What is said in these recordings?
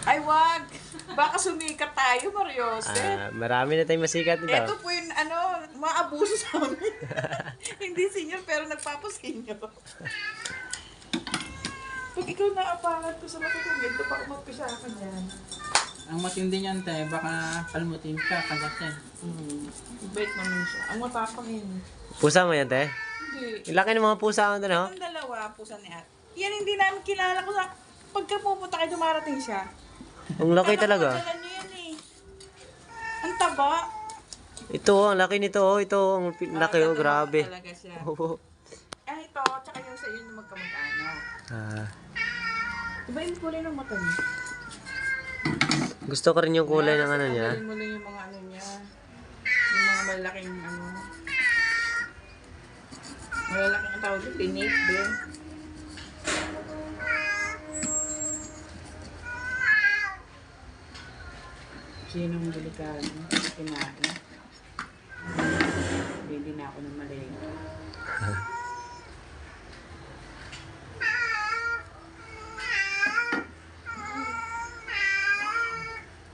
Ay, wag! Baka sumikat tayo, Mariose. Marami na tayong masikat ito. Ito po yung, maabuso sa amin. Hindi senior, pero nagpapasenyor. Pag ikaw naapakan ko sa matutong, ito baka magpisa ka niyan. Ang matindi niyan, te, baka kalmutin ka, kagat yan. Bait naman siya. Ang matapang yun. Pusa mo yan, te? Hindi. Ilaki ng mga pusa ko doon, oh. Ang dalawa, pusa ni Ate. Yan hindi namin kilala ko sa... Pagka pupunta kayo, dumarating siya. Ang laki talaga. Kala niyo yan eh. Ang taba. Ito, ang laki nito, oh. Ito, ang laki, oh. Grabe. Talaga siya. Oo. Ito, tsaka yung sa inyo magkamag-anak. Diba yung kulay ng mata niya? Gusto ko rin yung kulay ng ano niya. Tanggalin mo lang yung mga ano niya. Yung mga malaking malalaking ang tawag yung tinik, din. Sinong delikado? Kinain. Bili na ako ng malengke.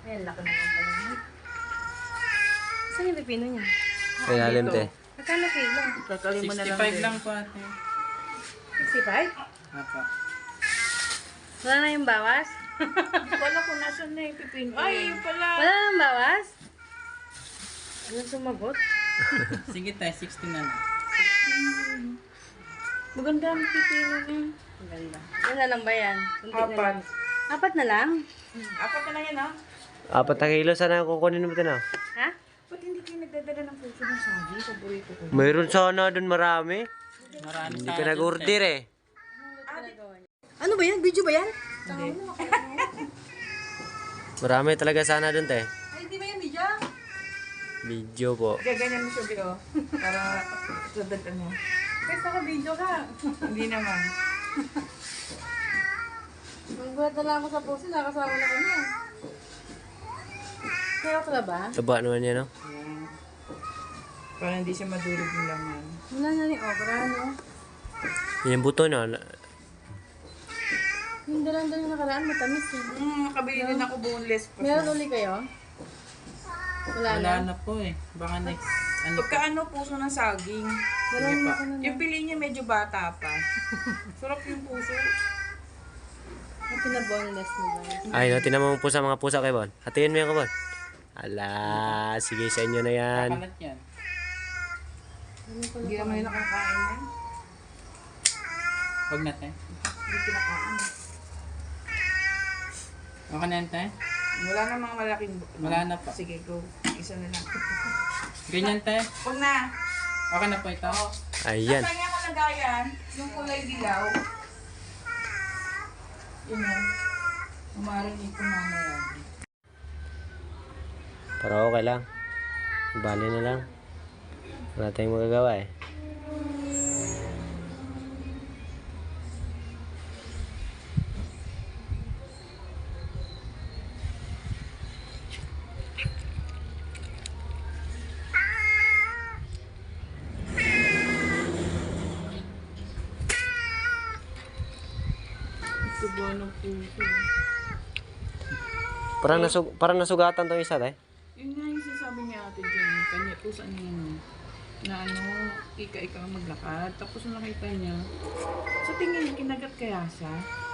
Ay, laki naman pala. Saan yung pipino niya? Sa ilalim, te. Magkano kilo? Kakalin mo na lang 65 lang po, ate. 65? Apa. Wala na yung bawas? Wala ko nasan na yung pipino. Ay, yun pala. Wala na yung bawas? Walang sumagot? Sige, te, 60 na lang. Maganda ang pipino niya. Maganda. Wala lang ba yan? Kunti na Apat. lang. Apat na lang? Apat na lang yan, ha? 4 na kilo, sana kukunin mo ito na. Ha? Ba't hindi kayo nagdadala ng puso ng sagi? Paborito ko. Mayroon sana doon marami. Marami Hindi sa ka atin, nag-order, te. eh. Ano ba yan? Video ba yan? Hindi. Marami talaga sana doon, te. Ay, hindi ba yan video? Video po. Gaganyan mo siya, Bio. Para sadat ano. Basta ka video ka. Hindi naman. Magbuhat na lang ako sa puso. Nakasama na kami. Kaya ko ba? Taba naman yan, no? Ayan. Para hindi siya madurog ng laman. Wala na ni okra, no? Yung buto na. Yung dalang-dalang nakaraan, matamis eh. Nakabili din ako boneless pa. Meron uli kayo? Wala na? Wala na po eh. Baka next, ano po. Pagka puso ng saging. Meron Sige pa. ako na. Yung pili niya medyo bata pa. Sarap yung puso. Yung pinaboneless mo ba? Ay, no, tinamang po sa mga pusa kay Bon. Hatiin mo yan ko, Bon. Ala, sige sa inyo na yan. Kakalat yan. Hindi naman yung nakakain yan. Huwag na, te. Hindi kinakain. Okay na yan, te. Wala na mga malaking... Wala na pa. Sige, go. Isa na lang. Ganyan, te. Huwag na. Okay na po ito. Ayan. Nasa niya ako nagayan, yung kulay dilaw. Yun na. Umarinig ko mamaya. Pero okay lang. Bali na lang. Wala tayong magagawa, eh. Tubo ng puso. Parang nasugatan tong isa, eh. Yun nga yung sinasabi niya ate dyan. Kanya po saan yun. Na ika-ika maglakad. Tapos nakita niya. Sa tingin niya, kinagat kaya siya.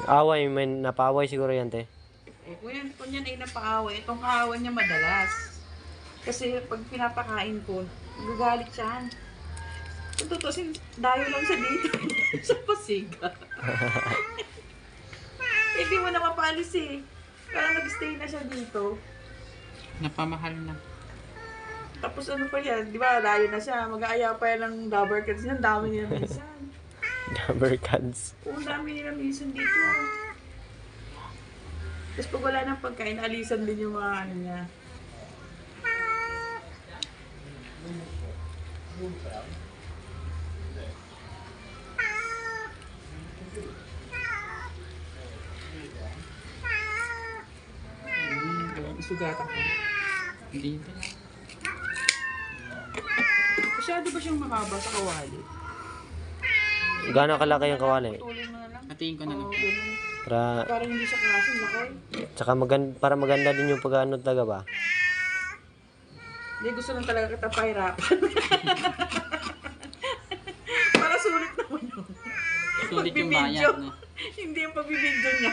Away, may napaway siguro yan, te. Kung yan ay napaaway, itong kaaway niya madalas. Kasi pag pinapakain ko, gagalit siya. Kung tutusin, dayo lang siya dito. Sa pasiga. Hindi mo na mapalis eh. Parang nag-stay na siya dito. Napamahal na. Tapos ano pa yan, di ba, dayo na siya. Mag-aaya pa yan ng rubber cats niya. Ang dami nila minsan. Number cards. Oo, ang dami nila minsan dito. Tapos pag wala ng pagkain, alisan din yung mga ano niya. Isugatan ko. Hindi ba? Masyado ba siyang makaba sa kawali? Gano'ng kalaki yung kawali? Putulin mo na lang. Hatiin ko na lang. Oo, ganun. Para, Parang hindi siya kaso, laki. tsaka para maganda din yung pag-ano talaga ba? Hindi, gusto lang talaga kita pahirapan. Para sulit naman yun. Sulit yung Pagbibidyo. bayad, no? Hindi yung pagbibidyo niya.